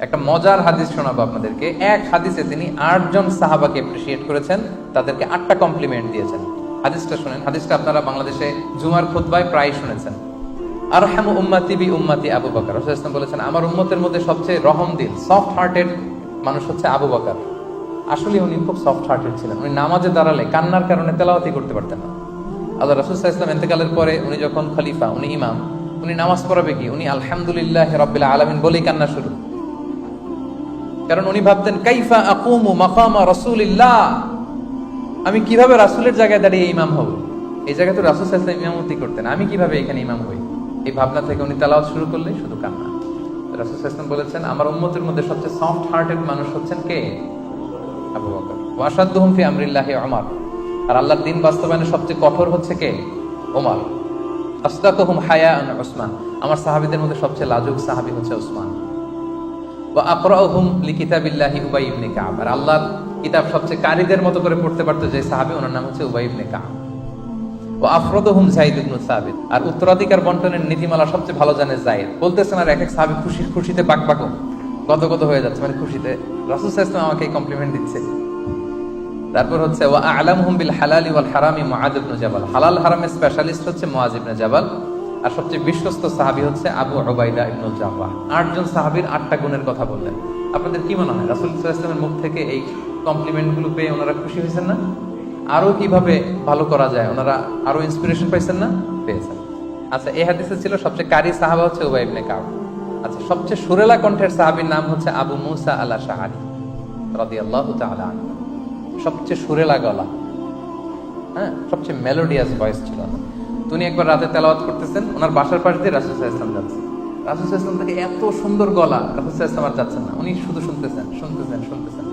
একটা মজার হাদিস শোনাবো আপনাদেরকে। এক হাদিসে তিনি 8 জন সাহাবাকে অ্যাপ্রিসিয়েট করেছেন, তাদেরকে 8টা কমপ্লিমেন্ট দিয়েছেন। হাদিসটা শুনেন। হাদিসটা আপনারা বাংলাদেশে জুমার খুতবায় প্রায় শুনেছেন। আরহামু উম্মতি বি উম্মতি আবু বকর। রাসূলুল্লাহ সাল্লাল্লাহু আলাইহি ওয়াসাল্লাম বলেছেন, আমার উম্মতের মধ্যে সবচেয়ে রহম দিল, সফট হার্টেড মানুষ হচ্ছে আবু বকর। আসলে উনি খুব সফট হার্টেড ছিলেন। উনি নামাজে দাঁড়ালে কান্নার কারণে তেলাওয়াতই করতে পারতেন না। আল্লাহ রাসূল সাল্লাল্লাহু আলাইহি ওয়াসাল্লাম ইন্তেকালের পরে উনি যখন খলিফা, উনি ইমাম, উনি নামাজ পড়াবে কি, উনি আলহামদুলিল্লাহি রাব্বিল আলামিন বলেই কান্না শুরু। কারণ উনি ভাবতেন, কাইফা আকুমু মাকামা রাসূলিল্লাহ, আমি কিভাবে রাসূলের জায়গায় দাঁড়িয়ে ইমাম হব? এই জায়গায় তো রাসূল সাল্লাল্লাহু আলাইহি ওয়াসাল্লাম ইমামতি করতেন, আমি কিভাবে এখানে ইমাম হই? এই ভাবনা থেকে উনি তেলাওয়াত শুরু করলে শুধু কান্না। রাসূল সাল্লাল্লাহু আলাইহি ওয়াসাল্লাম বলেছেন, আমার উম্মতের মধ্যে সবচেয়ে সফট হার্টেড মানুষ হচ্ছেন কে? আবু বকর। ওয়া আশাদ্দুহুম ফি আমরিল্লাহি ওমর। আর আল্লাহর দ্বীন বাস্তবায়নে সবচেয়ে কঠোর হচ্ছে কে? ওমর। আসদাকুহুম হায়াআন উসমান। আমার সাহাবীদের মধ্যে সবচেয়ে লাজুক সাহাবী হচ্ছে উসমান। ওয়া আকরাউহুম লিকিতাবিল্লাহি উবাই ইবনে কাব। আর আল্লাহর কিতাব সবচেয়ে কারীদের মতো করে পড়তে পারতো যে সাহাবী, ওনার নাম হচ্ছে উবাই ইবনে কাব। ওয়া আফরাদুহুম যায়েদ ইবনে সাবিত। আর উত্তরাধিকার বন্টনের নীতিমালা সবচেয়ে ভালো জানে যায়েদ। বলতেছেন আর এক এক সাহাবী খুশিতে বাকবাকম গদগদ হয়ে যাচ্ছে, মানে খুশিতে রাসূল সাল্লাল্লাহু আলাইহি ওয়াসাল্লাম আমাকে কমপ্লিমেন্ট দিচ্ছে। তারপর হচ্ছে ওয়া আ'লামুহুম বিল হালালি ওয়াল হারামি মুআয ইবনে জাবাল। হালাল হারামের স্পেশালিস্ট হচ্ছে মুআয ইবনে জাবাল। আর সবচেয়ে বিশ্বস্ত সাহাবী হচ্ছে আবু উবাইদা ইবনুল জাররাহ। 8 জন সাহাবীর 8টা গুণের কথা বললেন। আপনাদের কি মনে হয় রাসূল সাল্লাল্লাহু আলাইহি ওয়াসাল্লামের মুখ থেকে এই কমপ্লিমেন্টগুলো পেয়ে ওনারা খুশি হয়েছেন না? আরো কিভাবে ভালো করা যায় ওনারা আরো ইন্সপিরেশন পাইছেন না? পেয়েছেন। আচ্ছা, এই হাদিসে ছিল সবচেয়ে কারি সাহাবা হচ্ছে উবাই ইবনে কাব। আচ্ছা, সবচেয়ে সুরেলা কণ্ঠের সাহাবীর নাম হচ্ছে আবু মুসা আল আশআরী রাদিয়াল্লাহু তাআলা আনহু। সবচেয়ে সুরেলা গলা, হ্যাঁ, সবচেয়ে মেলোডিয়াস ভয়েস ছিল। উনি একবার রাতে তেলাওয়াত করতেছেন, ওনার বাসার পাশ দিয়ে রাসূল সাল্লাল্লাহু আলাইহি ওয়াসাল্লাম যাচ্ছে। রাসূল সাল্লাল্লাহু আলাইহি ওয়াসাল্লাম থেকে এত সুন্দর গলা, রাসূল সাল্লাল্লাহু আলাইহি ওয়াসাল্লাম আর যাচ্ছেন না, উনি শুধু শুনতেছেন।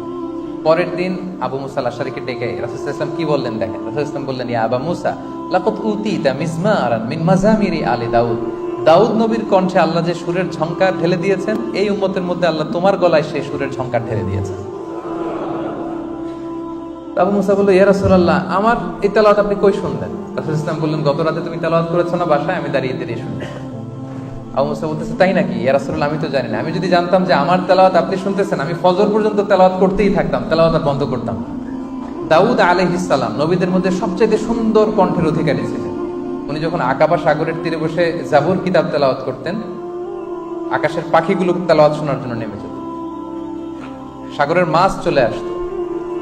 পরের দিন আবু মুসা আল আশআরীকে ডেকে রাসূল সাল্লাল্লাহু আলাইহি ওয়াসাল্লাম কি বললেন দেখেন। রাসূল সাল্লাল্লাহু আলাইহি ওয়াসাল্লাম বললেন, ইয়া আবা মুসা লাকাদ উতিতা মিজমারান মিন মাজামিরি আলি দাউদ। দাউদ নবীর কণ্ঠে আল্লাহ যে সুরের ঝংকার ঢেলে দিয়েছেন, এই উম্মতের মধ্যে আল্লাহ তোমার গলায় সেই সুরের ঝংকার ঢেলে দিয়েছেন। আবু মুসা বলল, ইয়া রাসূলুল্লাহ, আমার এই তেলাওয়াত আপনি কই শুনলেন? রাসূল সাল্লাল্লাহু আলাইহি ওয়াসাল্লাম বললেন, গত রাতে তুমি তেলাওয়াত করেছো না বাসায়, আমি দাঁড়িয়ে শুনলাম। আবু মুসা বলতেছে, তাই নাকি? ইয়া রাসূলুল্লাহ, আমি তো জানি না। আমি যদি জানতাম যে আমার তেলাওয়াত আপনি শুনতেছেন, আমি ফজর পর্যন্ত তেলাওয়াত করতেই থাকতাম, তেলাওয়াত আর বন্ধ করতাম না। দাউদ আলাইহিস সালাম নবীদের মধ্যে সবচেয়ে সুন্দর কণ্ঠের অধিকারী ছিলেন। উনি যখন আকাবা সাগরের তীরে বসে জাবুর কিতাব তেলাওয়াত করতেন, আকাশের পাখিগুলো তেলাওয়াত শোনার জন্য নেমে যেত। সাগরের মাছ চলে আসতো,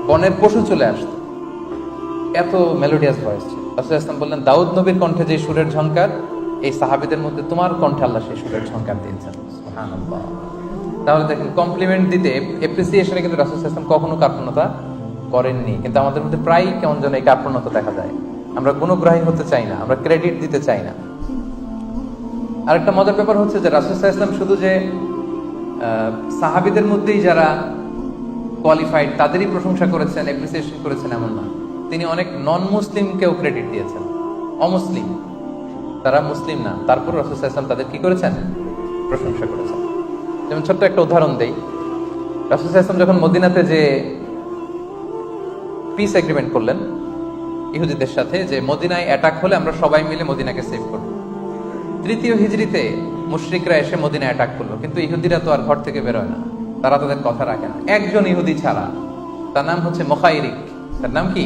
বনের পশু চলে আসতো, এত মেলোডিয়াস ভয়েস ছিল। রাসূল সাল্লাল্লাহু আলাইহি ওয়াসাল্লাম বললেন, দাউদ নবীর কণ্ঠে যে সুরের ঝংকার, এই সাহাবীদের মধ্যে তোমার কণ্ঠে আল্লাহ সেই সুরের ঝংকার দিয়েছেন। সুবহানাল্লাহ। তাহলে দেখেন, কমপ্লিমেন্ট দিতে, এপ্রিসিয়েশনে কিন্তু রাসূল সাল্লাল্লাহু আলাইহি ওয়াসাল্লাম কখনো কার্পণ্যতা করেননি। কিন্তু আমাদের মধ্যে প্রায় কেমন যেন এই কার্পণ্যতা দেখা যায়। আমরা গুণগ্রাহী হতে চাই না, আমরা ক্রেডিট দিতে চাই না। আরেকটা মজার ব্যাপার হচ্ছে যে রাসূল সাল্লাল্লাহু আলাইহি ওয়াসাল্লাম শুধু যে সাহাবীদের মধ্যেই যারা কোয়ালিফাইড তাদেরই প্রশংসা করেছেন, অ্যাপ্রিসিয়েশন করেছেন এমন না। তিনি অনেক নন মুসলিমকেও ক্রেডিট দিয়েছেন। অমুসলিম, তারা মুসলিম না, তারপর রাসূল সাল্লাল্লাহু আলাইহি ওয়াসাল্লাম তাদের কি করেছেন? প্রশংসা করেছেন। যেমন ছোট্ট একটা উদাহরণ দেই। রাসূল সাল্লাল্লাহু আলাইহি ওয়াসাল্লাম যখন মদিনাতে যে পিস এগ্রিমেন্ট করলেন ইহুদিদের সাথে, যে মদিনায় অ্যাটাক হলে আমরা সবাই মিলে মদিনাকে সেভ করব। 3য় হিজরিতে মুশরিকরা এসে মদিনায় অ্যাটাক করলো, কিন্তু ইহুদিরা তো আর ঘর থেকে বেরোয় না, তারা তাদের কথা রাখে না। একজন ইহুদি ছাড়া, তার নাম হচ্ছে মুখাইরিক। তার নাম কি?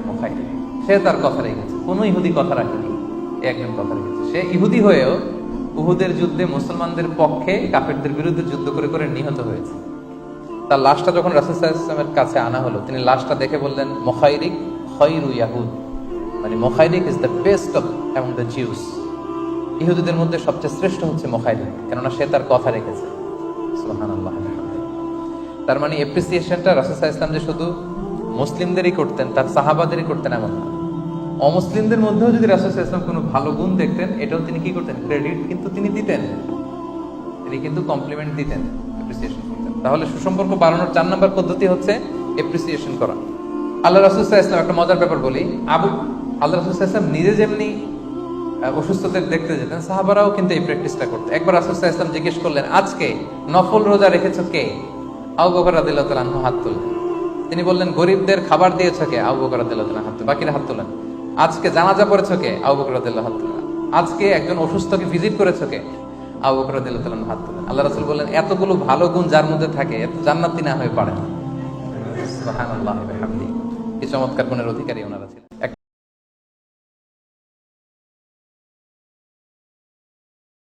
মুখাইরিক। সে তার কথা রেখেছে। কোন ইহুদি কথা রাখেনি, একজন কথা রেখেছে। সে ইহুদি হয়েও উহুদের যুদ্ধে মুসলমানদের পক্ষে কাফেরদের বিরুদ্ধে যুদ্ধ করে করে নিহত হয়েছে। তার লাশটা যখন রাসূল সাল্লাল্লাহু আলাইহি ওয়াসাল্লামের কাছে আনা হলো, তিনি লাশটা দেখে বললেন, মুখাইরিক খায়রু ইয়াহুদ, মানে মুখাইরিক is the best of among the Jews. ইহুদিদের মধ্যে সবচেয়ে শ্রেষ্ঠ হচ্ছে মুখাইরিক, কেননা সে তার কথা রেখেছে। সুবহানাল্লাহ। তার মানে এপ্রিসিয়েশনটা রাসূল সাল্লাল্লাহু আলাইহি ওয়াসাল্লাম যে শুধু মুসলিমদেরই করতেন, তার সাহাবাদেরই করতেন এমন না। অমুসলিমদের মধ্যেও যদি রাসূল সাল্লাল্লাহু আলাইহি ওয়াসাল্লাম কোনো ভালো গুণ দেখতেন, এটাও তিনি কি করতেন? ক্রেডিট কিন্তু তিনি দিতেন, তিনি কিন্তু কমপ্লিমেন্ট দিতেন, এপ্রিসিয়েশন করতেন। তাহলে সুসম্পর্ক বাড়ানোর 4 নম্বর পদ্ধতি হচ্ছে এপ্রিসিয়েশন করা। আল্লাহ রাসূল সাল্লাল্লাহু আলাইহি ওয়াসাল্লাম, একটা মজার ব্যাপার বলি, আল্লাহ রাসূল সাল্লাল্লাহু আলাইহি ওয়াসাল্লাম নিজে যেমনি অসুস্থদের দেখতে যেতেন, সাহাবারাও কিন্তু এই প্র্যাকটিসটা করতেন। একবার রাসূল সাল্লাল্লাহু আলাইহি ওয়াসাল্লাম জিজ্ঞেস করলেন, আজকে নফল রোজা রেখেছো কে? আবু বকর রাদিয়াল্লাহু তাআলা আনহু হাত তুললেন। তিনি বললেন, গরিবদের খাবার দিয়েছো কে? আবু বকর রাদিয়াল্লাহু তাআলা হাত তুললেন। বাকিরা হাত তুললেন। আজকে জানাজা পড়েছো কে? আবু বকর রাদিয়াল্লাহু হাত তুললেন। আজকে একজন অসুস্থকে ভিজিট করেছো কে? আবু বকর রাদিয়াল্লাহু তাআলা হাত তুলেন। আল্লাহ রাসূল বললেন, এতগুলো ভালো গুণ যার মধ্যে থাকে এত জান্নাতি না হয়ে পারে না। সুবহানাল্লাহি ওয়া বিহামদিহি। কি চমৎকার গুণের অধিকারী ওনারা ছিলেন।